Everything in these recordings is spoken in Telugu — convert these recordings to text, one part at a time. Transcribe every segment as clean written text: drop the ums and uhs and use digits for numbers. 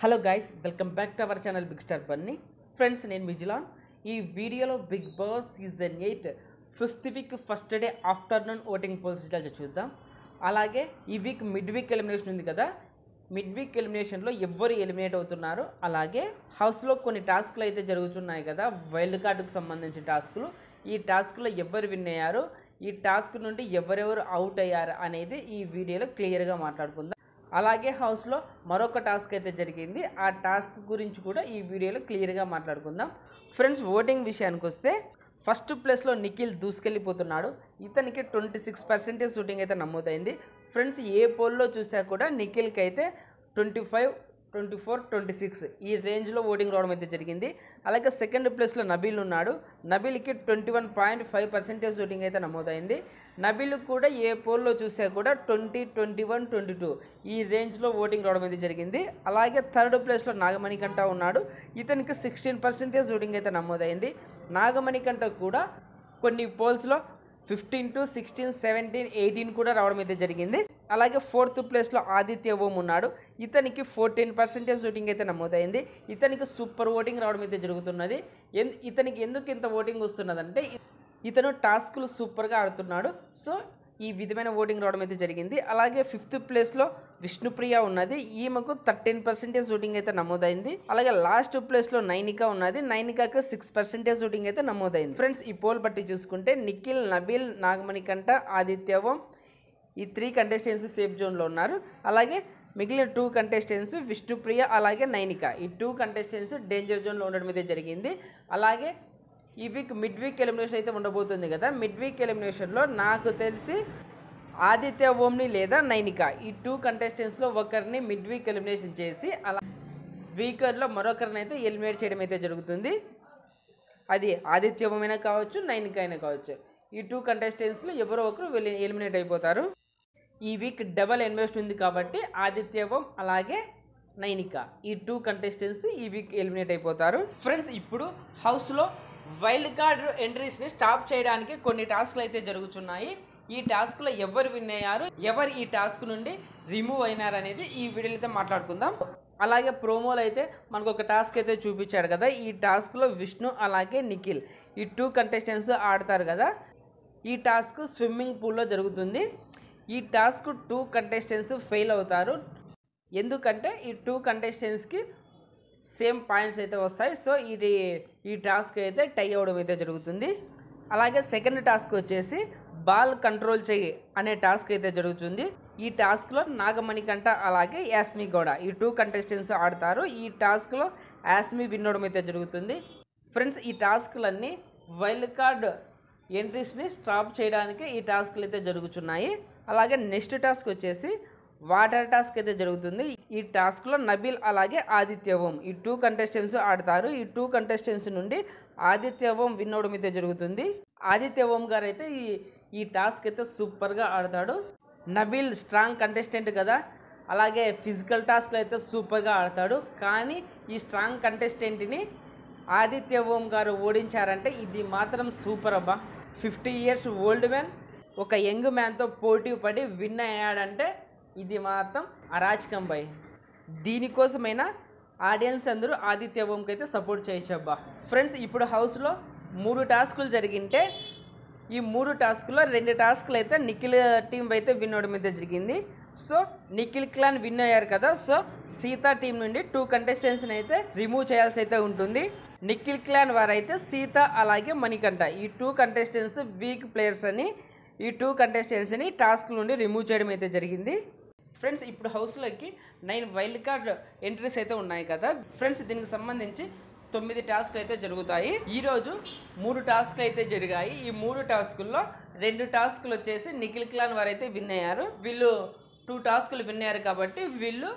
Hello guys, welcome back to our channel big star bunny. Friends, నేను మిజిలాన్. ఈ వీడియోలో big boss season 8 5th week first day afternoon voting polls results చూద్దాం. అలాగే ఈ వీక్ మిడ్ వీక్ ఎలిమినేషన్ ఉంది కదా, మిడ్ వీక్ ఎలిమినేషన్లో ఎవరు ఎలిమినేట్ అవుతున్నారు, అలాగే హౌస్లో కొన్ని టాస్క్లు అయితే జరుగుతున్నాయి కదా, వైల్డ్ కార్డుకు సంబంధించిన టాస్కులు. ఈ టాస్క్లో ఎవరు విన్ అయ్యారు, ఈ టాస్క్ నుండి ఎవరెవరు అవుట్ అయ్యారు అనేది ఈ వీడియోలో క్లియర్గా మాట్లాడుకుందాం. అలాగే హౌస్లో మరొక టాస్క్ అయితే జరిగింది, ఆ టాస్క్ గురించి కూడా ఈ వీడియోలో క్లియర్గా మాట్లాడుకుందాం. ఫ్రెండ్స్, ఓటింగ్ విషయానికి వస్తే ఫస్ట్ ప్లేస్లో నిఖిల్ దూసుకెళ్ళిపోతున్నాడు. ఇతనికి 26% షూటింగ్ అయితే నమోదైంది. ఫ్రెండ్స్, ఏ పోల్లో చూసా కూడా నిఖిల్కి అయితే 25, 24, 26 ఈ రేంజ్లో ఓటింగ్ రావడం అయితే జరిగింది. అలాగే సెకండ్ ప్లేస్లో నబీల్ ఉన్నాడు. నబీల్కి 21.5% షూటింగ్ అయితే నమోదైంది. నబీల్ కూడా ఏ పోల్లో చూసా కూడా 20, 21, 22 ఈ రేంజ్లో ఓటింగ్ రావడం అయితే జరిగింది. అలాగే థర్డ్ ప్లేస్లో నాగమణికంఠ ఉన్నాడు. ఇతనికి 16% షూటింగ్ అయితే నమోదైంది. నాగమణికంఠ కూడా కొన్ని పోల్స్లో 15 to 16, 17, 18 కూడా రావడం అయితే జరిగింది. అలాగే ఫోర్త్ ప్లేస్లో ఆదిత్య ఓం ఉన్నాడు. ఇతనికి 14% షూటింగ్ అయితే నమోదైంది. ఇతనికి సూపర్ ఓటింగ్ రావడం అయితే జరుగుతున్నది. ఇతనికి ఎందుకు ఇంత ఓటింగ్ వస్తున్నదంటే ఇతను టాస్కులు సూపర్గా ఆడుతున్నాడు. సో ఈ విధమైన ఓటింగ్ రావడం అయితే జరిగింది. అలాగే ఫిఫ్త్ ప్లేస్లో విష్ణుప్రియ ఉన్నది. ఈమెకు 13% షూటింగ్ అయితే నమోదైంది. అలాగే లాస్ట్ ప్లేస్లో నైనిక ఉన్నది. నైనికకు 6% షూటింగ్ అయితే నమోదైంది. ఫ్రెండ్స్, ఈ పోల్ బట్టి చూసుకుంటే నిఖిల్, నబీల్, నాగమణికంఠ, ఆదిత్యవం ఈ 3 కంటెస్టెంట్స్ సేఫ్ జోన్లో ఉన్నారు. అలాగే మిగిలిన 2 కంటెస్టెంట్స్ విష్ణుప్రియ అలాగే నైనిక ఈ 2 కంటెస్టెంట్స్ డేంజర్ జోన్లో ఉండడం అయితే జరిగింది. అలాగే ఈ వీక్ మిడ్ వీక్ ఎలిమినేషన్ అయితే ఉండబోతుంది కదా, మిడ్ వీక్ ఎలిమినేషన్లో నాకు తెలిసి ఆదిత్య ఓంని లేదా నైనిక ఈ 2 కంటెస్టెంట్స్లో ఒకరిని మిడ్ వీక్ ఎలిమినేషన్ చేసి అలా వీకర్లో మరొకరిని అయితే ఎలిమినేట్ చేయడం అయితే జరుగుతుంది. అది ఆదిత్య ఓం అయినా కావచ్చు, నైనిక అయినా కావచ్చు. ఈ 2 కంటెస్టెంట్స్లో ఎవరో ఒకరు ఎలిమినేట్ అయిపోతారు. ఈ వీక్ డబల్ ఇన్వెస్ట్ ఉంది కాబట్టి ఆదిత్య ఓం అలాగే నైనిక ఈ 2 కంటెస్టెంట్స్ ఈ వీక్ ఎలిమినేట్ అయిపోతారు. ఫ్రెండ్స్, ఇప్పుడు హౌస్లో వైల్డ్ కార్డ్ ఎంట్రీస్ని స్టాప్ చేయడానికి కొన్ని టాస్క్లు అయితే జరుగుతున్నాయి. ఈ టాస్క్లో ఎవరు విన్ అయ్యారు, ఎవరు ఈ టాస్క్ నుండి రిమూవ్ అయినారు అనేది ఈ వీడియోలో అయితే మాట్లాడుకుందాం. అలాగే ప్రోమోలో అయితే మనకు ఒక టాస్క్ అయితే చూపించాడు కదా, ఈ టాస్క్లో విష్ణు అలాగే నిఖిల్ ఈ 2 కంటెస్టెంట్స్ ఆడతారు కదా. ఈ టాస్క్ స్విమ్మింగ్ పూల్లో జరుగుతుంది. ఈ టాస్క్ 2 కంటెస్టెంట్స్ ఫెయిల్ అవుతారు. ఎందుకంటే ఈ 2 కంటెస్టెంట్స్కి సేమ్ పాయింట్స్ అయితే వస్తాయి. సో ఈ టాస్క్ అయితే టై అవ్వడం అయితే జరుగుతుంది. అలాగే సెకండ్ టాస్క్ వచ్చేసి బాల్ కంట్రోల్ చేయి అనే టాస్క్ అయితే జరుగుతుంది. ఈ టాస్క్లో నాగమణికంఠ అలాగే యాస్మి గౌడ ఈ 2 కంటెస్టెంట్స్ ఆడతారు. ఈ టాస్క్లో యాస్మి విన్ అవ్వడం అయితే జరుగుతుంది. ఫ్రెండ్స్, ఈ టాస్క్లన్నీ వైల్డ్ కార్డ్ ఎంట్రీస్ని స్టాప్ చేయడానికి ఈ టాస్క్లు అయితే జరుగుతున్నాయి. అలాగే నెక్స్ట్ టాస్క్ వచ్చేసి వాటర్ టాస్క్ అయితే జరుగుతుంది. ఈ టాస్క్లో నబీల్ అలాగే ఆదిత్య ఓం ఈ 2 కంటెస్టెంట్స్ ఆడతారు. ఈ 2 కంటెస్టెంట్స్ నుండి ఆదిత్య ఓం విన్ అవడం అయితే జరుగుతుంది. ఆదిత్య ఓం గారు అయితే ఈ టాస్క్ అయితే సూపర్గా ఆడతాడు. నబీల్ స్ట్రాంగ్ కంటెస్టెంట్ కదా, అలాగే ఫిజికల్ టాస్క్లు అయితే సూపర్గా ఆడతాడు. కానీ ఈ స్ట్రాంగ్ కంటెస్టెంట్ని ఆదిత్య ఓం గారు ఓడించారంటే ఇది మాత్రం సూపర్ అబ్బా. 50 years ఓల్డ్ మ్యాన్ ఒక యంగ్ మ్యాన్తో పోటీ పడి విన్ అయ్యాడంటే ఇది మాత్రం అరాచకం బాయ్. దీనికోసమైనా ఆడియన్స్ అందరూ ఆదిత్య ఓంకి అయితే సపోర్ట్ చేయొచ్చబ్బా. ఫ్రెండ్స్, ఇప్పుడు హౌస్లో 3 టాస్కులు జరిగింటే ఈ 3 టాస్కుల్లో 2 టాస్కులు అయితే నిఖిల్ టీం అయితే విన్ అవ్వడం అయితే జరిగింది. సో నిఖిల్ క్లాన్ విన్ అయ్యారు కదా, సో సీతా టీం నుండి 2 కంటెస్టెంట్స్ని అయితే రిమూవ్ చేయాల్సి అయితే ఉంటుంది. నిఖిల్ క్లాన్ వారైతే సీత అలాగే మణికంఠ ఈ 2 కంటెస్టెంట్స్ వీక్ ప్లేయర్స్ అని ఈ 2 కంటెస్టెంట్స్ని టాస్క్ నుండి రిమూవ్ చేయడం అయితే జరిగింది. ఫ్రెండ్స్, ఇప్పుడు హౌస్లోకి 9 వైల్డ్ కార్డ్ ఎంట్రీస్ అయితే ఉన్నాయి కదా. ఫ్రెండ్స్, దీనికి సంబంధించి 9 టాస్క్లు అయితే జరుగుతాయి. ఈరోజు 3 టాస్క్లు అయితే జరిగాయి. ఈ 3 టాస్కుల్లో 2 టాస్కులు వచ్చేసి నిఖిల్ క్లాన్ వారైతే విన్ అయ్యారు. వీళ్ళు 2 టాస్కులు విన్ అయ్యారు కాబట్టి వీళ్ళు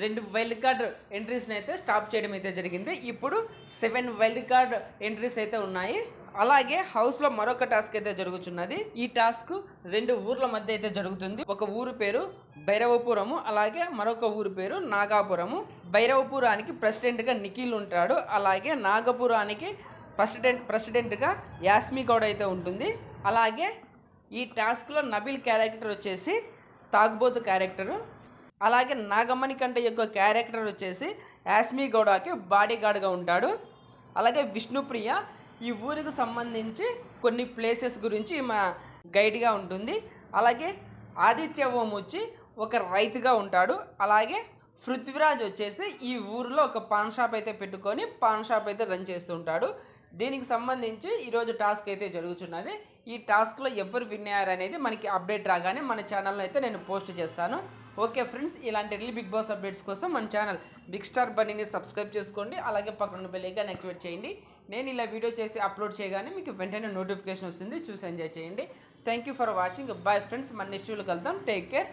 2 వైల్డ్ కార్డ్ ఎంట్రీస్ని అయితే స్టాప్ చేయడం అయితే జరిగింది. ఇప్పుడు 7 వైల్డ్ కార్డ్ ఎంట్రీస్ అయితే ఉన్నాయి. అలాగే హౌస్లో మరొక టాస్క్ అయితే జరుగుతున్నది. ఈ టాస్క్ 2 ఊర్ల మధ్య అయితే జరుగుతుంది. ఒక ఊరు పేరు భైరవపురము, అలాగే మరొక ఊరు పేరు నాగాపురము. భైరవపురానికి ప్రెసిడెంట్గా నిఖిల్ ఉంటాడు. అలాగే నాగపురానికి ప్రెసిడెంట్గా యాస్మి గౌడ అయితే ఉంటుంది. అలాగే ఈ టాస్క్లో నబీల్ క్యారెక్టర్ వచ్చేసి తాగుబోతు క్యారెక్టరు. అలాగే నాగమణి కంటే యొక్క క్యారెక్టర్ వచ్చేసి యాస్మి గౌడకి బాడీ గార్డ్గా ఉంటాడు. అలాగే విష్ణుప్రియ ఈ ఊరికి సంబంధించి కొన్ని ప్లేసెస్ గురించి మా గైడ్గా ఉంటుంది. అలాగే ఆదిత్య ఓం వచ్చి ఒక రైతుగా ఉంటాడు. అలాగే పృథ్వీరాజ్ వచ్చేసి ఈ ఊరిలో ఒక పాన్ షాప్ అయితే పెట్టుకొని పాన్ షాప్ అయితే రన్ చేస్తూ ఉంటాడు. దీనికి సంబంధించి ఈరోజు టాస్క్ అయితే జరుగుతున్నది. ఈ టాస్క్లో ఎవరు విన్ అయ్యారు అనేది మనకి అప్డేట్ రాగానే మన ఛానల్లో అయితే నేను పోస్ట్ చేస్తాను. ఓకే ఫ్రెండ్స్, ఇలాంటి ఢిల్లీ బిగ్ బాస్ అప్డేట్స్ కోసం మన ఛానల్ బిగ్ స్టార్ బన్నీని సబ్స్క్రైబ్ చేసుకోండి. అలాగే పక్కన బెల్ ఐకాన్ యాక్టివేట్ చేయండి. నేను ఇలా వీడియో చేసి అప్లోడ్ చేయగానే మీకు వెంటనే నోటిఫికేషన్ వస్తుంది. చూసి ఎంజాయ్ చేయండి. Thank you for watching. Bye friends, మన నెక్స్ట్ వీడియోలో కలుద్దాం. Take care.